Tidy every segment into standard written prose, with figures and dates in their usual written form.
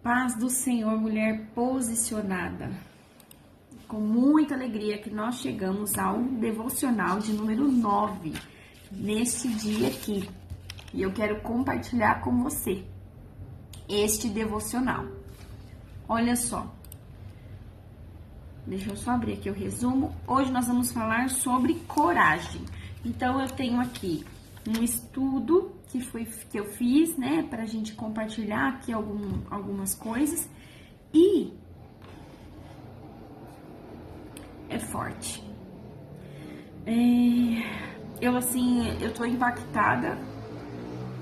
Paz do Senhor, mulher posicionada. Com muita alegria que nós chegamos ao devocional de número 9, neste dia aqui. E eu quero compartilhar com você este devocional. Olha só. Deixa eu só abrir aqui o resumo. Hoje nós vamos falar sobre coragem. Então, eu tenho aqui um estudo que eu fiz, né, pra gente compartilhar aqui algumas coisas. E é forte. Eu tô impactada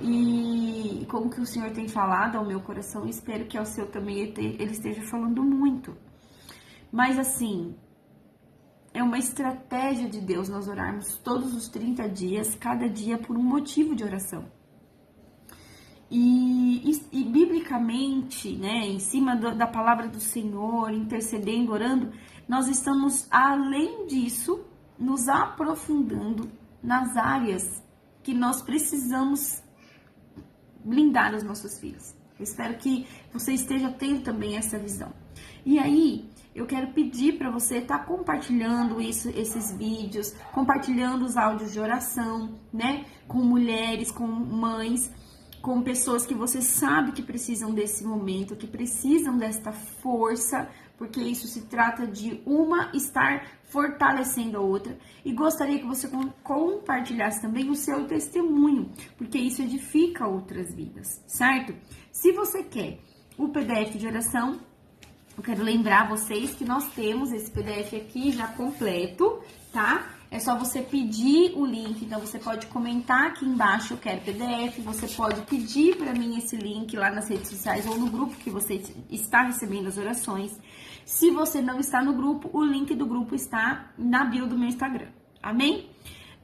e com o que o Senhor tem falado ao meu coração, espero que ao seu também ele esteja falando muito. Mas assim, é uma estratégia de Deus nós orarmos todos os 30 dias, cada dia por um motivo de oração. E biblicamente, né, em cima da palavra do Senhor, intercedendo, orando, nós estamos, além disso, nos aprofundando nas áreas que nós precisamos blindar os nossos filhos. Eu espero que você esteja tendo também essa visão. E aí, eu quero pedir para você estar compartilhando esses vídeos, compartilhando os áudios de oração, né, com mulheres, com mães, com pessoas que você sabe que precisam desse momento, que precisam desta força, porque isso se trata de uma estar fortalecendo a outra. E gostaria que você compartilhasse também o seu testemunho, porque isso edifica outras vidas, certo? Se você quer o PDF de oração, eu quero lembrar vocês que nós temos esse PDF aqui já completo, tá? É só você pedir o link, então você pode comentar aqui embaixo, eu quero PDF, você pode pedir para mim esse link lá nas redes sociais ou no grupo que você está recebendo as orações. Se você não está no grupo, o link do grupo está na bio do meu Instagram, amém?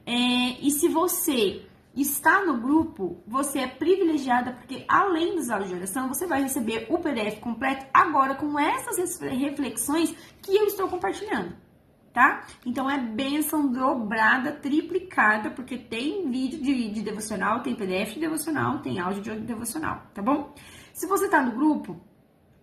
E se você está no grupo, você é privilegiada, porque além dos áudios de oração, você vai receber o PDF completo agora com essas reflexões que eu estou compartilhando. Tá? Então, é bênção dobrada, triplicada, porque tem vídeo de devocional, tem PDF de devocional, tem áudio de devocional, tá bom? Se você tá no grupo,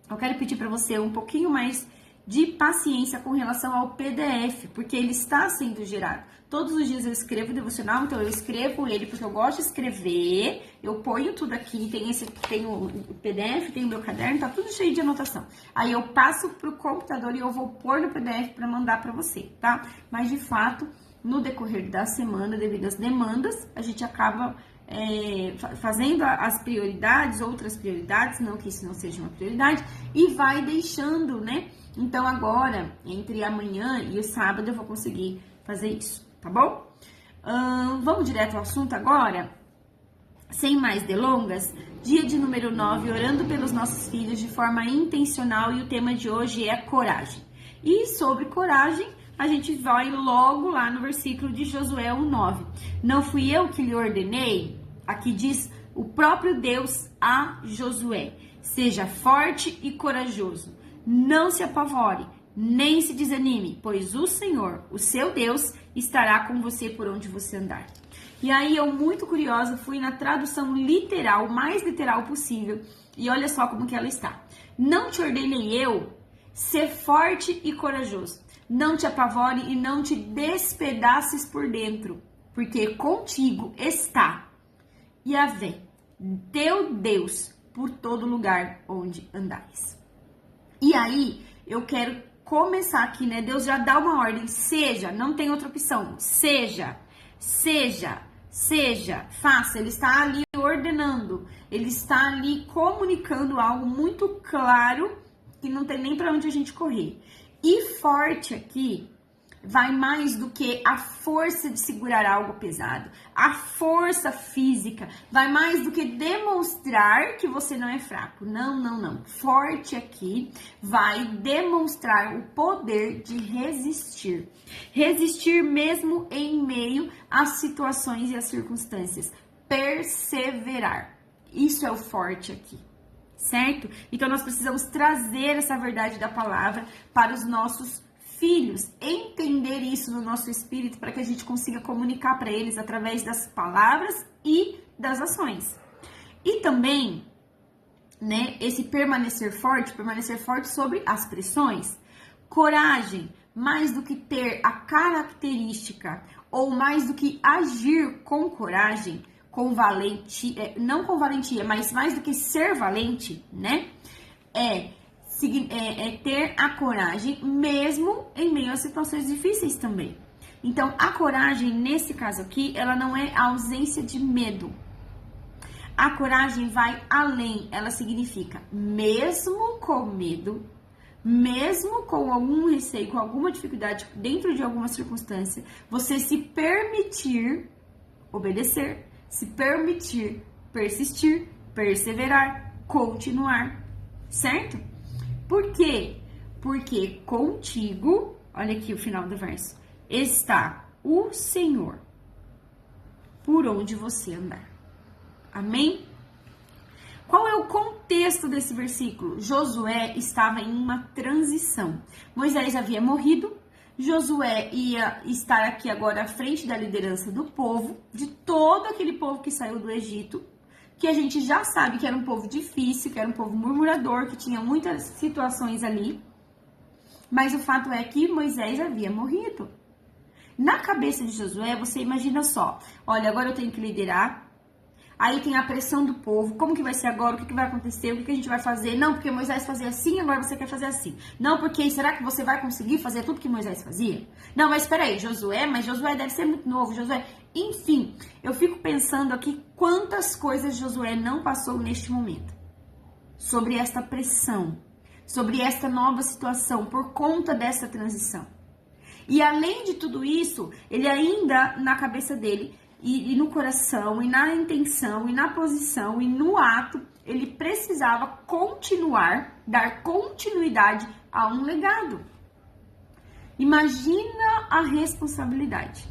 eu quero pedir para você um pouquinho mais de paciência com relação ao PDF, porque ele está sendo gerado. Todos os dias eu escrevo o devocional, então eu escrevo ele porque eu gosto de escrever, eu ponho tudo aqui, tem o PDF, tem o meu caderno, tá tudo cheio de anotação. Aí eu passo pro computador e eu vou pôr no PDF para mandar para você, tá? Mas de fato, no decorrer da semana, devido às demandas, a gente acaba fazendo as prioridades, outras prioridades, não que isso não seja uma prioridade, e vai deixando, né? Então agora, entre amanhã e o sábado, eu vou conseguir fazer isso, tá bom? Vamos direto ao assunto agora? Sem mais delongas, dia de número 9, orando pelos nossos filhos de forma intencional, e o tema de hoje é coragem. E sobre coragem, a gente vai logo lá no versículo de Josué 1:9. Não fui eu que lhe ordenei? Aqui diz o próprio Deus a Josué: seja forte e corajoso. Não se apavore, nem se desanime, pois o Senhor, o seu Deus, estará com você por onde você andar. E aí eu, muito curiosa, fui na tradução literal, mais literal possível, e olha só como que ela está. Não te ordenei eu ser forte e corajoso. Não te apavore e não te despedaces por dentro, porque contigo está Yahvé, teu Deus, por todo lugar onde andares. E aí, eu quero começar aqui, né? Deus já dá uma ordem, seja, não tem outra opção, seja, faça. Ele está ali ordenando, ele está ali comunicando algo muito claro que não tem nem para onde a gente correr. E forte aqui vai mais do que a força de segurar algo pesado, a força física, vai mais do que demonstrar que você não é fraco. Não. Forte aqui vai demonstrar o poder de resistir. Resistir mesmo em meio às situações e às circunstâncias. Perseverar. Isso é o forte aqui. Certo? Então, nós precisamos trazer essa verdade da palavra para os nossos filhos, entender isso no nosso espírito para que a gente consiga comunicar para eles através das palavras e das ações. E também né? Esse permanecer forte sobre as pressões. Coragem, mais do que ter a característica ou mais do que agir com coragem, com valentia, não com valentia, mas mais do que ser valente, né? É ter a coragem mesmo em meio a situações difíceis também. Então, a coragem, nesse caso aqui, ela não é a ausência de medo. A coragem vai além, ela significa, mesmo com medo, mesmo com algum receio, com alguma dificuldade dentro de alguma circunstância, você se permitir obedecer, se permitir persistir, perseverar, continuar, certo? Por quê? Porque contigo, olha aqui o final do verso, está o Senhor por onde você andar. Amém? Qual é o contexto desse versículo? Josué estava em uma transição. Moisés havia morrido, Josué ia estar aqui agora à frente da liderança do povo, de todo aquele povo que saiu do Egito, que a gente já sabe que era um povo difícil, que era um povo murmurador, que tinha muitas situações ali. Mas o fato é que Moisés havia morrido. Na cabeça de Josué, você imagina só, olha, agora eu tenho que liderar, aí tem a pressão do povo, como que vai ser agora, o que vai acontecer, o que a gente vai fazer, não, porque Moisés fazia assim, agora você quer fazer assim, não, porque será que você vai conseguir fazer tudo que Moisés fazia? Não, mas espera aí, Josué deve ser muito novo, Josué, enfim, eu fico pensando aqui quantas coisas Josué não passou neste momento, sobre esta pressão, sobre esta nova situação, por conta dessa transição. E além de tudo isso, ele ainda, na cabeça dele, e no coração, e na intenção, e na posição, e no ato, ele precisava continuar, dar continuidade a um legado. Imagina a responsabilidade.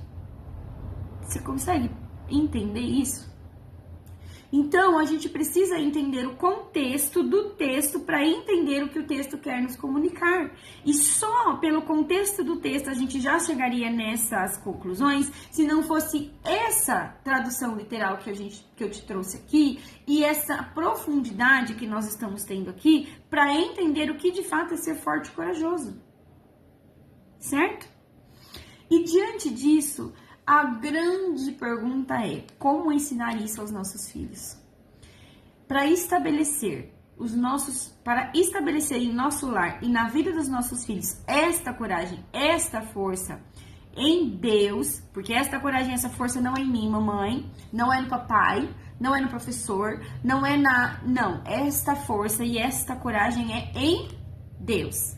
Você consegue entender isso? Então, a gente precisa entender o contexto do texto para entender o que o texto quer nos comunicar. E só pelo contexto do texto a gente já chegaria nessas conclusões, se não fosse essa tradução literal que eu te trouxe aqui e essa profundidade que nós estamos tendo aqui para entender o que de fato é ser forte e corajoso. Certo? E diante disso, a grande pergunta é, como ensinar isso aos nossos filhos? Para estabelecer em nosso lar e na vida dos nossos filhos esta coragem, esta força em Deus, porque esta coragem, essa força não é em mim, mamãe, não é no papai, não é no professor, não, esta força e esta coragem é em Deus,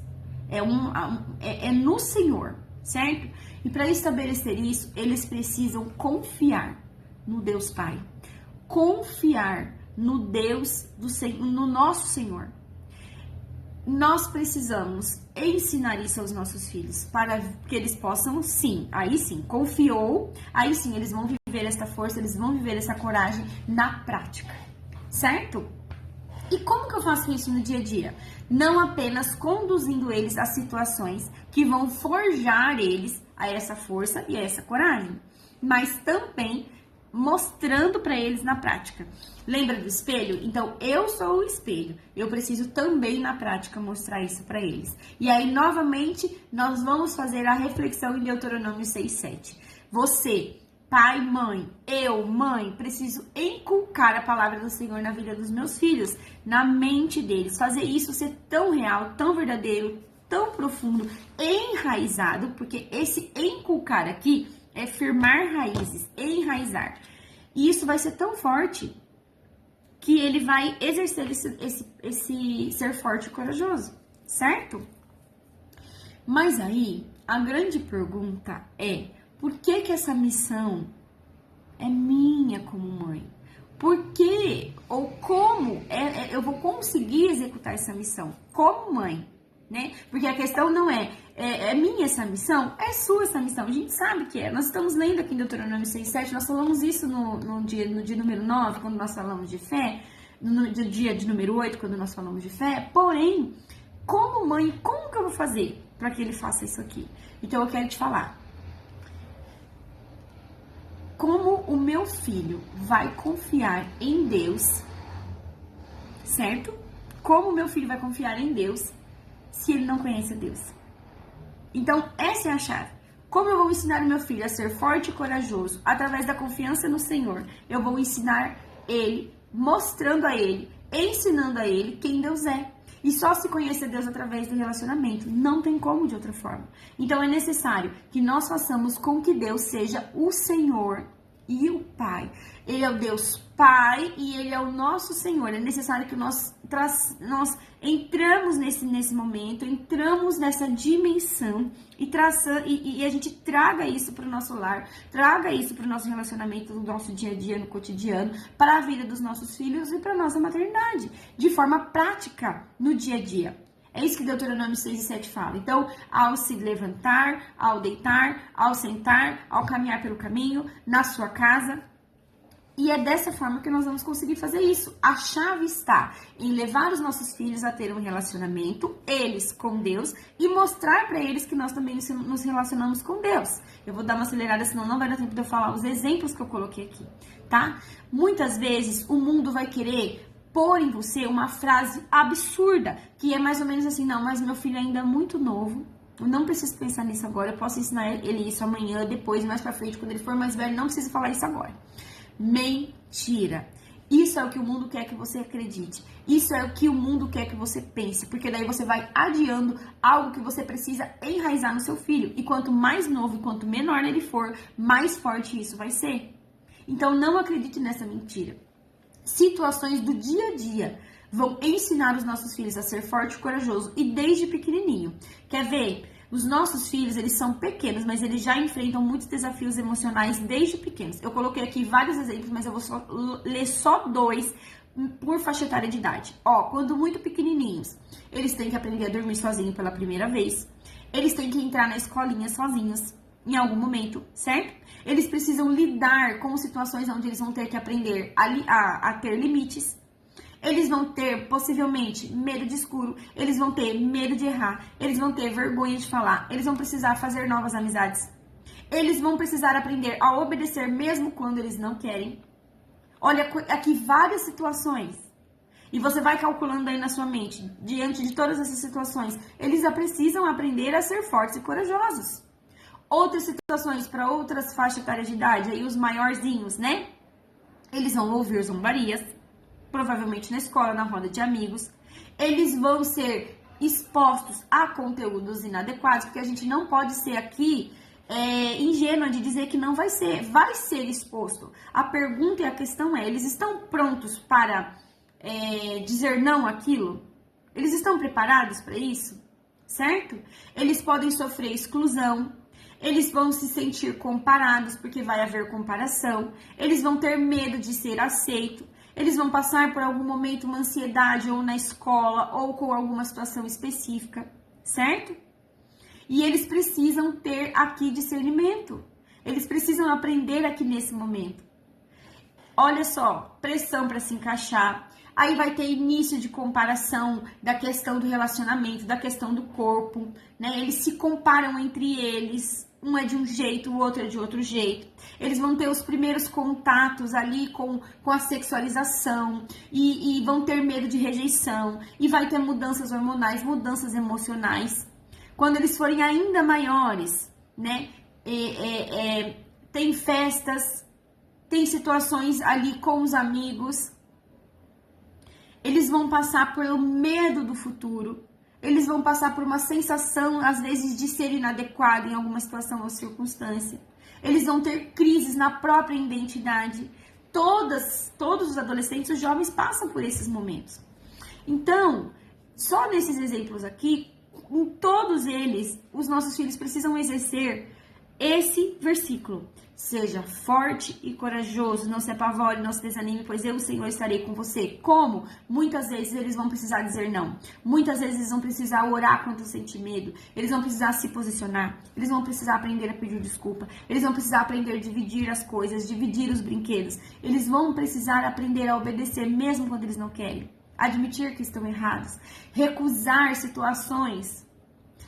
é no Senhor, certo? E para estabelecer isso, eles precisam confiar no Deus Pai. Confiar no Deus, no nosso Senhor. Nós precisamos ensinar isso aos nossos filhos, para que eles possam, confiou, aí sim, eles vão viver esta força, eles vão viver essa coragem na prática, certo? E como que eu faço isso no dia a dia? Não apenas conduzindo eles a situações que vão forjar eles a essa força e a essa coragem, mas também mostrando para eles na prática. Lembra do espelho? Então, eu sou o espelho. Eu preciso também na prática mostrar isso para eles. E aí, novamente, nós vamos fazer a reflexão em Deuteronômio 6:7. Você, pai, mãe, eu, mãe, preciso inculcar a palavra do Senhor na vida dos meus filhos, na mente deles. Fazer isso ser tão real, tão verdadeiro, tão profundo, enraizado, porque esse inculcar aqui é firmar raízes, enraizar. E isso vai ser tão forte que ele vai exercer esse ser forte e corajoso, certo? Mas aí, a grande pergunta é, por que essa missão é minha como mãe? Por que ou como eu vou conseguir executar essa missão como mãe? Né? Porque a questão não é minha essa missão, é sua essa missão. A gente sabe que é. Nós estamos lendo aqui em Deuteronômio 6:7, nós falamos isso no dia número 9, quando nós falamos de fé, no dia de número 8, quando nós falamos de fé. Porém, como mãe, como que eu vou fazer para que ele faça isso aqui? Então eu quero te falar. Como o meu filho vai confiar em Deus, certo? como meu filho vai confiar em Deus se ele não conhece a Deus? Então, essa é a chave. Como eu vou ensinar o meu filho a ser forte e corajoso através da confiança no Senhor? Eu vou ensinar ele, mostrando a ele, ensinando a ele quem Deus é. E só se conhece Deus através do relacionamento. Não tem como de outra forma. Então é necessário que nós façamos com que Deus seja o Senhor e o Pai. Ele é o Deus Pai e Ele é o nosso Senhor. É necessário que nós entramos nesse momento, entramos nessa dimensão e a gente traga isso para o nosso lar, traga isso para o nosso relacionamento, no nosso dia a dia, no cotidiano, para a vida dos nossos filhos e para a nossa maternidade, de forma prática, no dia a dia. É isso que Deuteronômio 6 e 7 fala. Então, ao se levantar, ao deitar, ao sentar, ao caminhar pelo caminho, na sua casa. E é dessa forma que nós vamos conseguir fazer isso. A chave está em levar os nossos filhos a ter um relacionamento, eles com Deus, e mostrar para eles que nós também nos relacionamos com Deus. Eu vou dar uma acelerada, senão não vai dar tempo de eu falar os exemplos que eu coloquei aqui, tá? Muitas vezes o mundo vai querer pôr em você uma frase absurda, que é mais ou menos assim, não, mas meu filho ainda é muito novo, eu não preciso pensar nisso agora, eu posso ensinar ele isso amanhã, depois, mais pra frente, quando ele for mais velho, não precisa falar isso agora. Mentira! Isso é o que o mundo quer que você acredite. Isso é o que o mundo quer que você pense, porque daí você vai adiando algo que você precisa enraizar no seu filho. E quanto mais novo e quanto menor ele for, mais forte isso vai ser. Então não acredite nessa mentira. Situações do dia a dia vão ensinar os nossos filhos a ser forte e corajoso, e desde pequenininho. Quer ver? Os nossos filhos, eles são pequenos, mas eles já enfrentam muitos desafios emocionais desde pequenos. Eu coloquei aqui vários exemplos, mas eu vou ler só 2 por faixa etária de idade. Ó, quando muito pequenininhos, eles têm que aprender a dormir sozinho pela primeira vez. Eles têm que entrar na escolinha sozinhos em algum momento, certo? Eles precisam lidar com situações onde eles vão ter que aprender a ter limites. Eles vão ter, possivelmente, medo de escuro, eles vão ter medo de errar, eles vão ter vergonha de falar, eles vão precisar fazer novas amizades. Eles vão precisar aprender a obedecer mesmo quando eles não querem. Olha aqui várias situações. E você vai calculando aí na sua mente, diante de todas essas situações, eles já precisam aprender a ser fortes e corajosos. Outras situações para outras faixas etárias de idade, aí os maiorzinhos, né? Eles vão ouvir zombarias, provavelmente na escola, na roda de amigos. Eles vão ser expostos a conteúdos inadequados, porque a gente não pode ser aqui ingênua de dizer que não vai ser exposto. A pergunta e a questão é, eles estão prontos para dizer não àquilo? Eles estão preparados para isso? Certo? Eles podem sofrer exclusão, eles vão se sentir comparados, porque vai haver comparação, eles vão ter medo de ser aceito, eles vão passar por algum momento uma ansiedade ou na escola ou com alguma situação específica, certo? E eles precisam ter aqui discernimento, eles precisam aprender aqui nesse momento. Olha só, pressão para se encaixar, aí vai ter início de comparação da questão do relacionamento, da questão do corpo, né? Eles se comparam entre eles, um é de um jeito, o outro é de outro jeito. Eles vão ter os primeiros contatos ali com a sexualização e vão ter medo de rejeição. E vai ter mudanças hormonais, mudanças emocionais. Quando eles forem ainda maiores, né? Tem festas, tem situações ali com os amigos. Eles vão passar pelo medo do futuro. Eles vão passar por uma sensação, às vezes, de ser inadequado em alguma situação ou circunstância. Eles vão ter crises na própria identidade. Todos os adolescentes, os jovens passam por esses momentos. Então, só nesses exemplos aqui, em todos eles, os nossos filhos precisam exercer esse versículo. Seja forte e corajoso, não se apavore, não se desanime, pois eu, o Senhor, estarei com você. Como? Muitas vezes eles vão precisar dizer não. Muitas vezes eles vão precisar orar quando sentir medo. Eles vão precisar se posicionar. Eles vão precisar aprender a pedir desculpa. Eles vão precisar aprender a dividir as coisas, dividir os brinquedos. Eles vão precisar aprender a obedecer mesmo quando eles não querem. Admitir que estão errados. Recusar situações.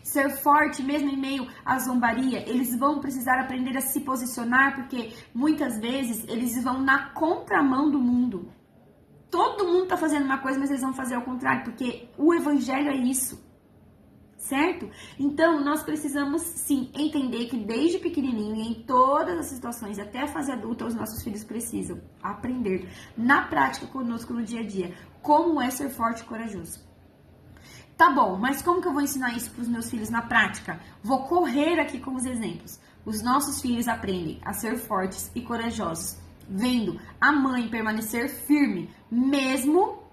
Ser forte mesmo em meio à zombaria. Eles vão precisar aprender a se posicionar, porque muitas vezes eles vão na contramão do mundo. todo mundo tá fazendo uma coisa, mas eles vão fazer ao contrário, porque o evangelho é isso. Certo? Então, nós precisamos, sim, entender que desde pequenininho e em todas as situações, até a fase adulta, os nossos filhos precisam aprender na prática conosco no dia a dia como é ser forte e corajoso. Tá bom, mas como que eu vou ensinar isso para os meus filhos na prática? Vou correr aqui com os exemplos. Os nossos filhos aprendem a ser fortes e corajosos, vendo a mãe permanecer firme, mesmo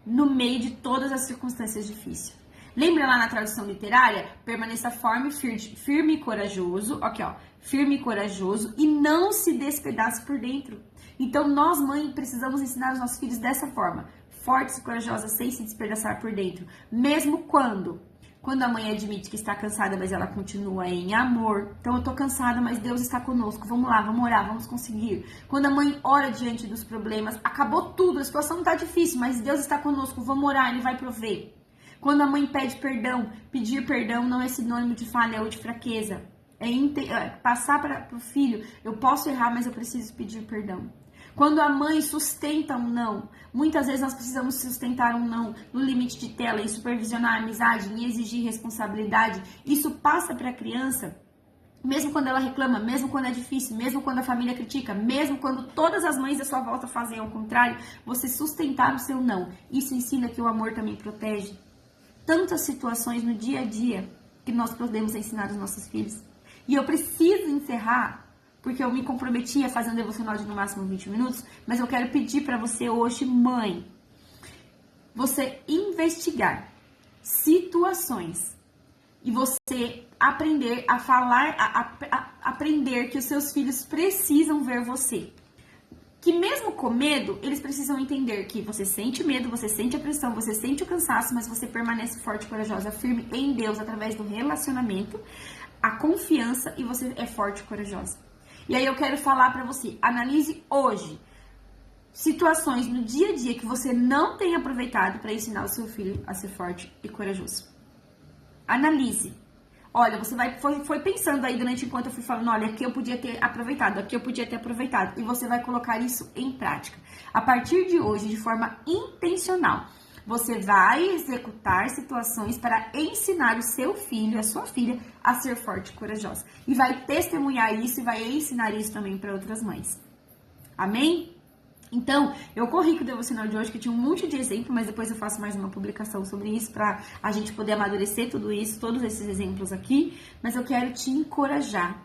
no meio de todas as circunstâncias difíceis. Lembra lá na tradução literária? Permaneça firme e corajoso. Aqui, ó. Firme e corajoso e não se despedace por dentro. Então, nós, mãe, precisamos ensinar os nossos filhos dessa forma. Fortes e corajosas sem se despedaçar por dentro. Mesmo quando a mãe admite que está cansada, mas ela continua em amor. Então, eu tô cansada, mas Deus está conosco. Vamos lá, vamos orar, vamos conseguir. Quando a mãe ora diante dos problemas, acabou tudo, a situação não tá difícil, mas Deus está conosco. Vamos orar, Ele vai prover. Quando a mãe pede perdão, pedir perdão não é sinônimo de falha ou de fraqueza. É passar para o filho, eu posso errar, mas eu preciso pedir perdão. Quando a mãe sustenta um não, muitas vezes nós precisamos sustentar um não no limite de tela, em supervisionar a amizade, em exigir responsabilidade. Isso passa para a criança, mesmo quando ela reclama, mesmo quando é difícil, mesmo quando a família critica, mesmo quando todas as mães da sua volta fazem ao contrário, você sustentar o seu não. Isso ensina que o amor também protege. Tantas situações no dia a dia que nós podemos ensinar aos nossos filhos. E eu preciso encerrar, porque eu me comprometi a fazer um devocional de no máximo 20 minutos, mas eu quero pedir para você hoje, mãe, você investigar situações e você aprender a falar, aprender que os seus filhos precisam ver você. Que mesmo com medo, eles precisam entender que você sente medo, você sente a pressão, você sente o cansaço, mas você permanece forte, corajosa, firme em Deus através do relacionamento, a confiança e você é forte e corajosa. E aí eu quero falar pra você, analise hoje situações no dia a dia que você não tem aproveitado para ensinar o seu filho a ser forte e corajoso. Analise. Olha, você foi pensando aí durante enquanto eu fui falando, olha, aqui eu podia ter aproveitado, aqui eu podia ter aproveitado. E você vai colocar isso em prática. A partir de hoje, de forma intencional, você vai executar situações para ensinar o seu filho, a sua filha, a ser forte e corajosa. E vai testemunhar isso e vai ensinar isso também para outras mães. Amém? Então, eu corri com o devocional de hoje, que tinha um monte de exemplo, mas depois eu faço mais uma publicação sobre isso, para a gente poder amadurecer tudo isso, todos esses exemplos aqui. Mas eu quero te encorajar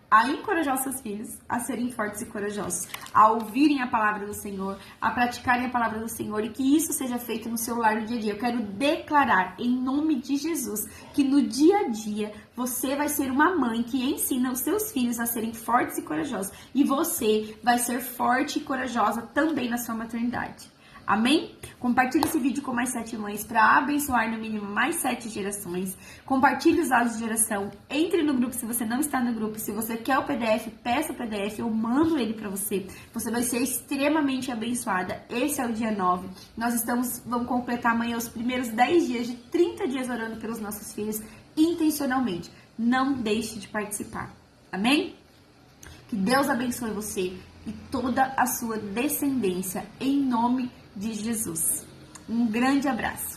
a encorajar os seus filhos a serem fortes e corajosos, a ouvirem a palavra do Senhor, a praticarem a palavra do Senhor e que isso seja feito no seu lar no dia a dia. Eu quero declarar em nome de Jesus que no dia a dia você vai ser uma mãe que ensina os seus filhos a serem fortes e corajosos e você vai ser forte e corajosa também na sua maternidade. Amém? Compartilhe esse vídeo com mais 7 mães para abençoar no mínimo mais 7 gerações. Compartilhe os áudios de oração. Entre no grupo se você não está no grupo. Se você quer o PDF, peça o PDF. Eu mando ele para você. Você vai ser extremamente abençoada. Esse é o dia 9. Nós vamos completar amanhã os primeiros 10 dias de 30 dias orando pelos nossos filhos intencionalmente. Não deixe de participar. Amém? Que Deus abençoe você e toda a sua descendência em nome de Jesus. Um grande abraço.